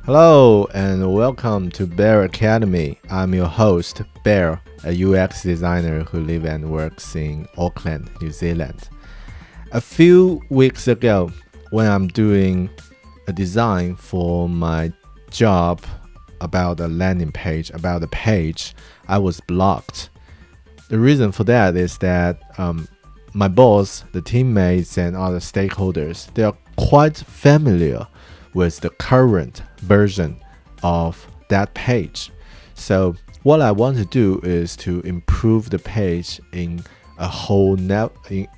Hello and welcome to Bear Academy. I'm your host, Bear, a UX designer who lives and works in Auckland, New Zealand. A few weeks ago, when I'm doing a design for my job about a landing page, about a page, I was blocked. The reason for that is that my boss, the teammates, and other stakeholders, they are quite familiar with the current version of that page. So what I want to do is to improve the page in a holistic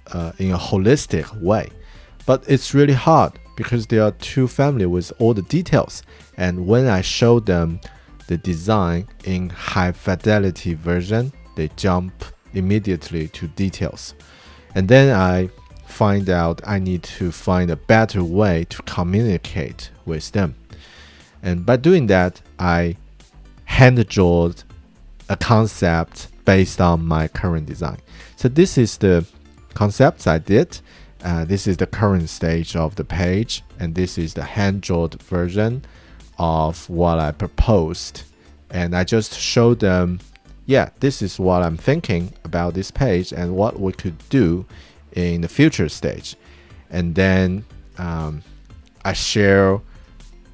way. But it's really hard because they are too familiar with all the details. And when I show them the design in high fidelity version, they jump immediately to details. And then I find out I need to find a better way to communicate with them. And by doing that, I hand-drawn a concept based on my current design. So this is the concepts I did. This is the current stage of the page, and this is the hand-drawn version of what I proposed. And I just showed them, this is what I'm thinking about this page and what we could do in the future stage. And then I share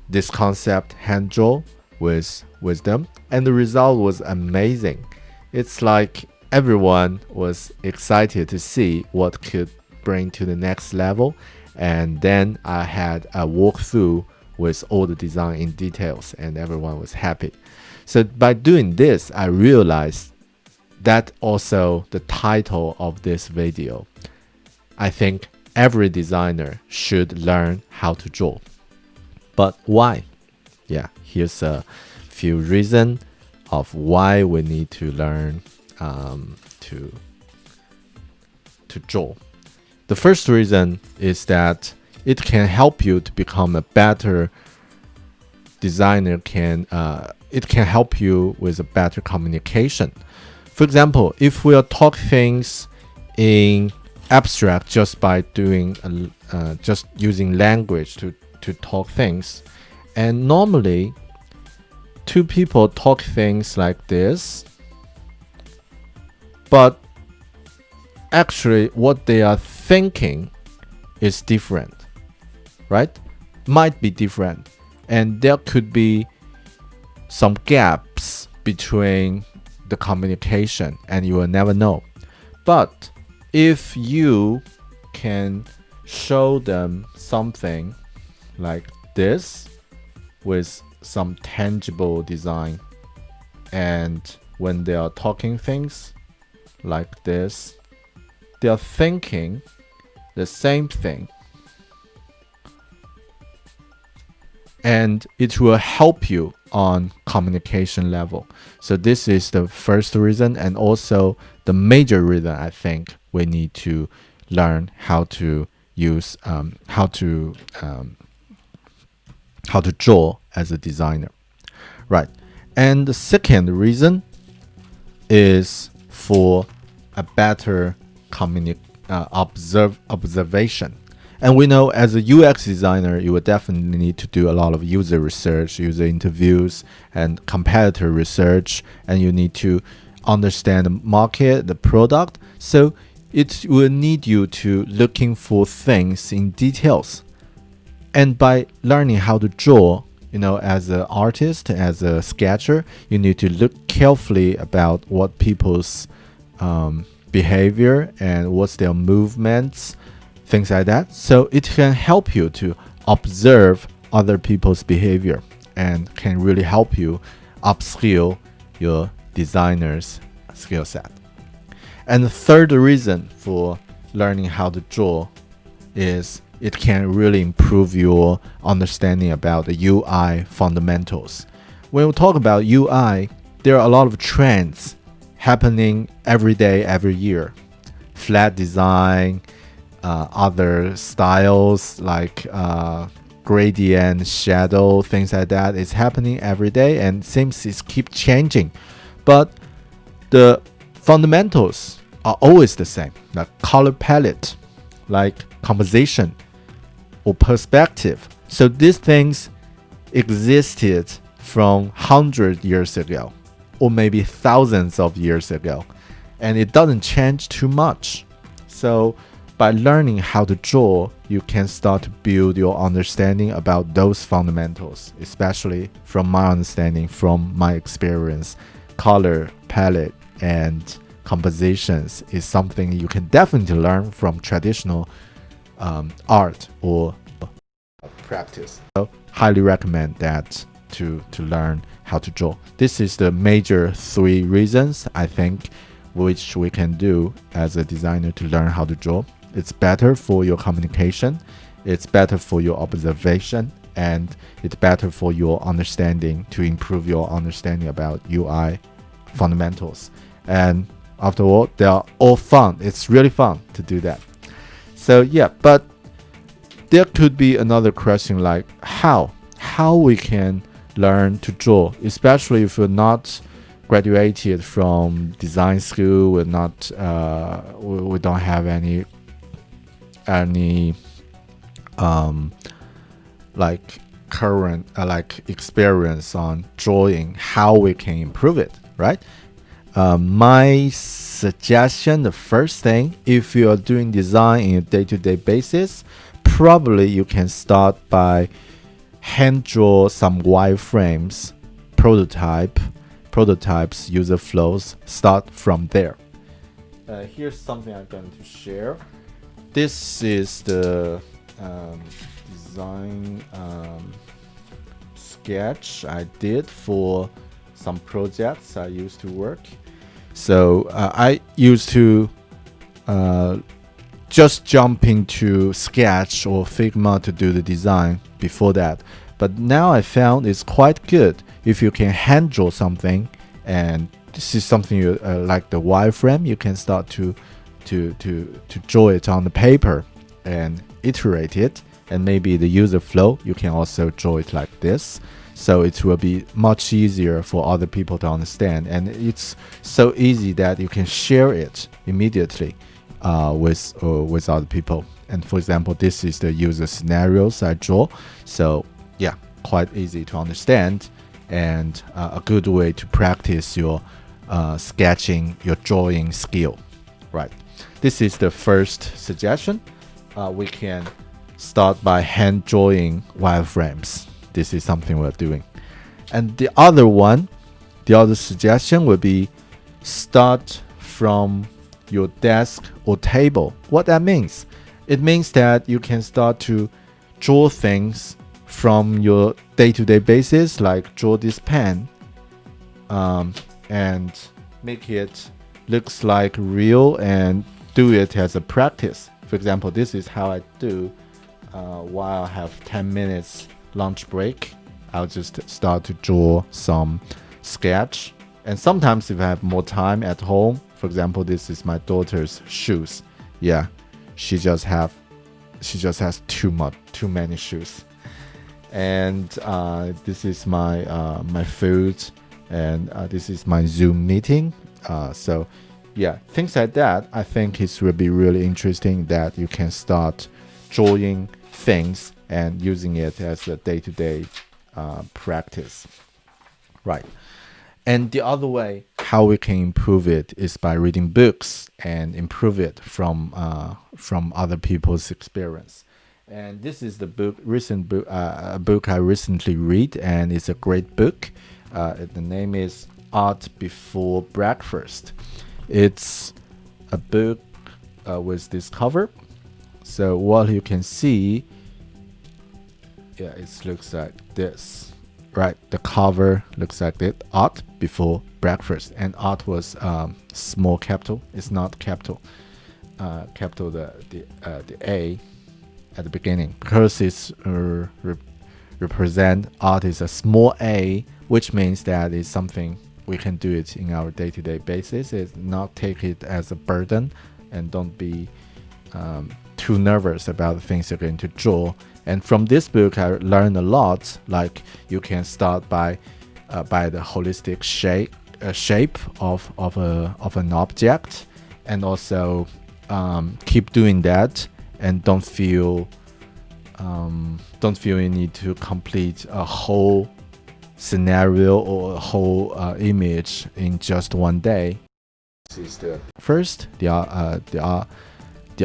this concept hand draw with them, and the result was amazing. It's like everyone was excited to see what could bring to the next level. And then I had a walkthrough with all the design in details, and everyone was happy. So by doing this, I realized that also the title of this video. I think every designer should learn how to draw. But why? Here's a few reasons of why we need to learn to draw. The first reason is that it can help you to become a better designer. It can help you with a better communication. For example, if we are talk things in abstract just by doing just using language to talk things, and normally two people talk things like this, but actually what they are thinking is different, right? Might be different, and there could be some gaps between the communication, and you will never know. But if you can show them something like this with some tangible design, and when they are talking things like this, they are thinking the same thing, and it will help you on communication level. So this is the first reason, and also the major reason I think we need to learn how to use how to draw as a designer, right? And the second reason is for a better observation. And we know as a UX designer, you will definitely need to do a lot of user research, user interviews, and competitor research, and you need to understand the market, the product. So it will need you to looking for things in details. And by learning how to draw, as an artist, as a sketcher, you need to look carefully about what people's behavior and what's their movements, things like that. So it can help you to observe other people's behavior and can really help you upskill your designer's skill set. And the third reason for learning how to draw is it can really improve your understanding about the UI fundamentals. When we talk about UI, there are a lot of trends happening every day, every year. Flat design, other styles like gradient, shadow, things like that is happening every day, and seems it keep changing. But the fundamentals are always the same, like color palette, like composition or perspective. So these things existed from 100 years ago, or maybe thousands of years ago, and it doesn't change too much. So by learning how to draw, you can start to build your understanding about those fundamentals, especially from my understanding, from my experience. Color palette and compositions is something you can definitely learn from traditional art or practice. So highly recommend that to learn how to draw. This is the major 3 reasons I think which we can do as a designer to learn how to draw. It's better for your communication, it's better for your observation, and it's better for your understanding, to improve your understanding about UI fundamentals. And after all, they are all fun. It's really fun to do that. So yeah, but there could be another question like how we can learn to draw, especially if we're not graduated from design school, we're not we don't have any like current like experience on drawing. How we can improve it, right? My suggestion, the first thing, if you are doing design in a day-to-day basis, probably you can start by hand draw some wireframes, prototypes, user flows. Start from there. Here's something I'm going to share. This is the design sketch I did for some projects I used to work. So I used to just jump into Sketch or Figma to do the design before that. But now I found it's quite good if you can hand draw something, and this is something you like the wireframe. You can start to draw it on the paper and iterate it, and maybe the user flow you can also draw it like this. So it will be much easier for other people to understand, and it's so easy that you can share it immediately with other people. And for example, this is the user scenarios I draw. So yeah, quite easy to understand, and a good way to practice your sketching, your drawing skill, right? This is the first suggestion. We can start by hand drawing wireframes. This is something we're doing. And the other suggestion would be start from your desk or table. What that means? It means that you can start to draw things from your day-to-day basis, like draw this pen, and make it looks like real, and do it as a practice. For example, this is how I do while I have 10 minutes lunch break. I'll just start to draw some sketch. And sometimes if I have more time at home, for example, this is my daughter's shoes. Yeah, she just has too many shoes. And this is my food, and this is my Zoom meeting. So yeah, things like that. I think it will be really interesting that you can start drawing things and using it as a day-to-day practice, right? And the other way how we can improve it is by reading books and improve it from other people's experience. And this is the a book I recently read, and it's a great book. The name is Art Before Breakfast. It's a book with this cover. So what you can see, yeah, it looks like this, right? The cover looks like that. Art Before Breakfast, and art was small capital. It's not capital. Capital the A at the beginning, because it's represent art is a small a, which means that it's something we can do it in our day-to-day basis. It's not take it as a burden, and don't be too nervous about the things you're going to draw. And from this book, I learned a lot. Like you can start by the holistic shape of an object, and also keep doing that, and don't feel don't feel you need to complete a whole scenario or a whole image in just one day. First, the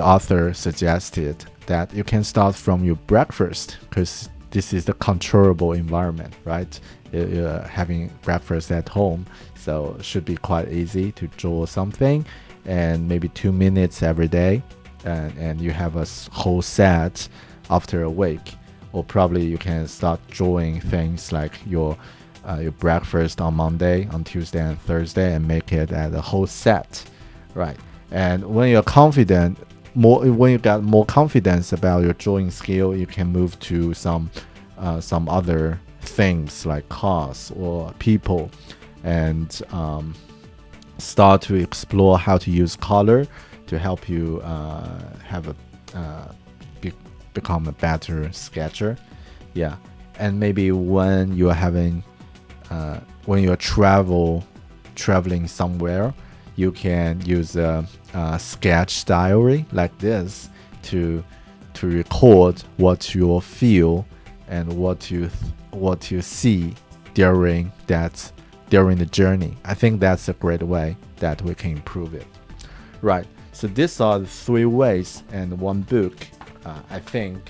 author suggested that you can start from your breakfast, because this is the controllable environment, right? You're having breakfast at home, so it should be quite easy to draw something, and maybe 2 minutes every day, and you have a whole set after a week. Or probably you can start drawing things like your breakfast on Monday, on Tuesday and Thursday, and make it as a whole set, right? And when you're confident, when you got more confidence about your drawing skill, you can move to some other things like cars or people, and start to explore how to use color to help you become a better sketcher. Yeah. And maybe when you're traveling somewhere, you can use a sketch diary like this to record what you feel and what you see during the journey. I think that's a great way that we can improve it. Right. So these are the 3 ways and 1 book. I think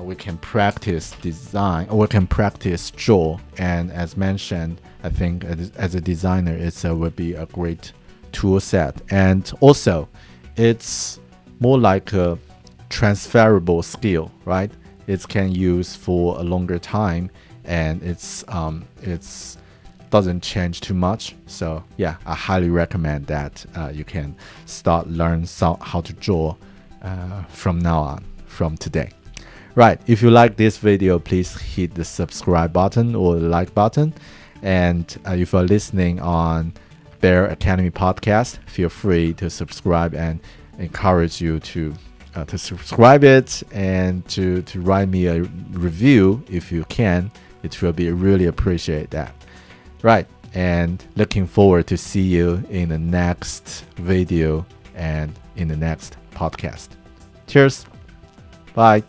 we can practice design, or we can practice draw. And as mentioned, I think as a designer, it would be a great tool set. And also, it's more like a transferable skill, right? It can use for a longer time, and it's doesn't change too much. So yeah, I highly recommend that you can start learn how to draw from now on, from today. Right, if you like this video, please hit the subscribe button or the like button. And if you're listening on Bear Academy podcast, feel free to subscribe, and encourage you to subscribe it, and to write me a review if you can. It will be really appreciate that. Right, and looking forward to see you in the next video and in the next podcast. Cheers. Bye.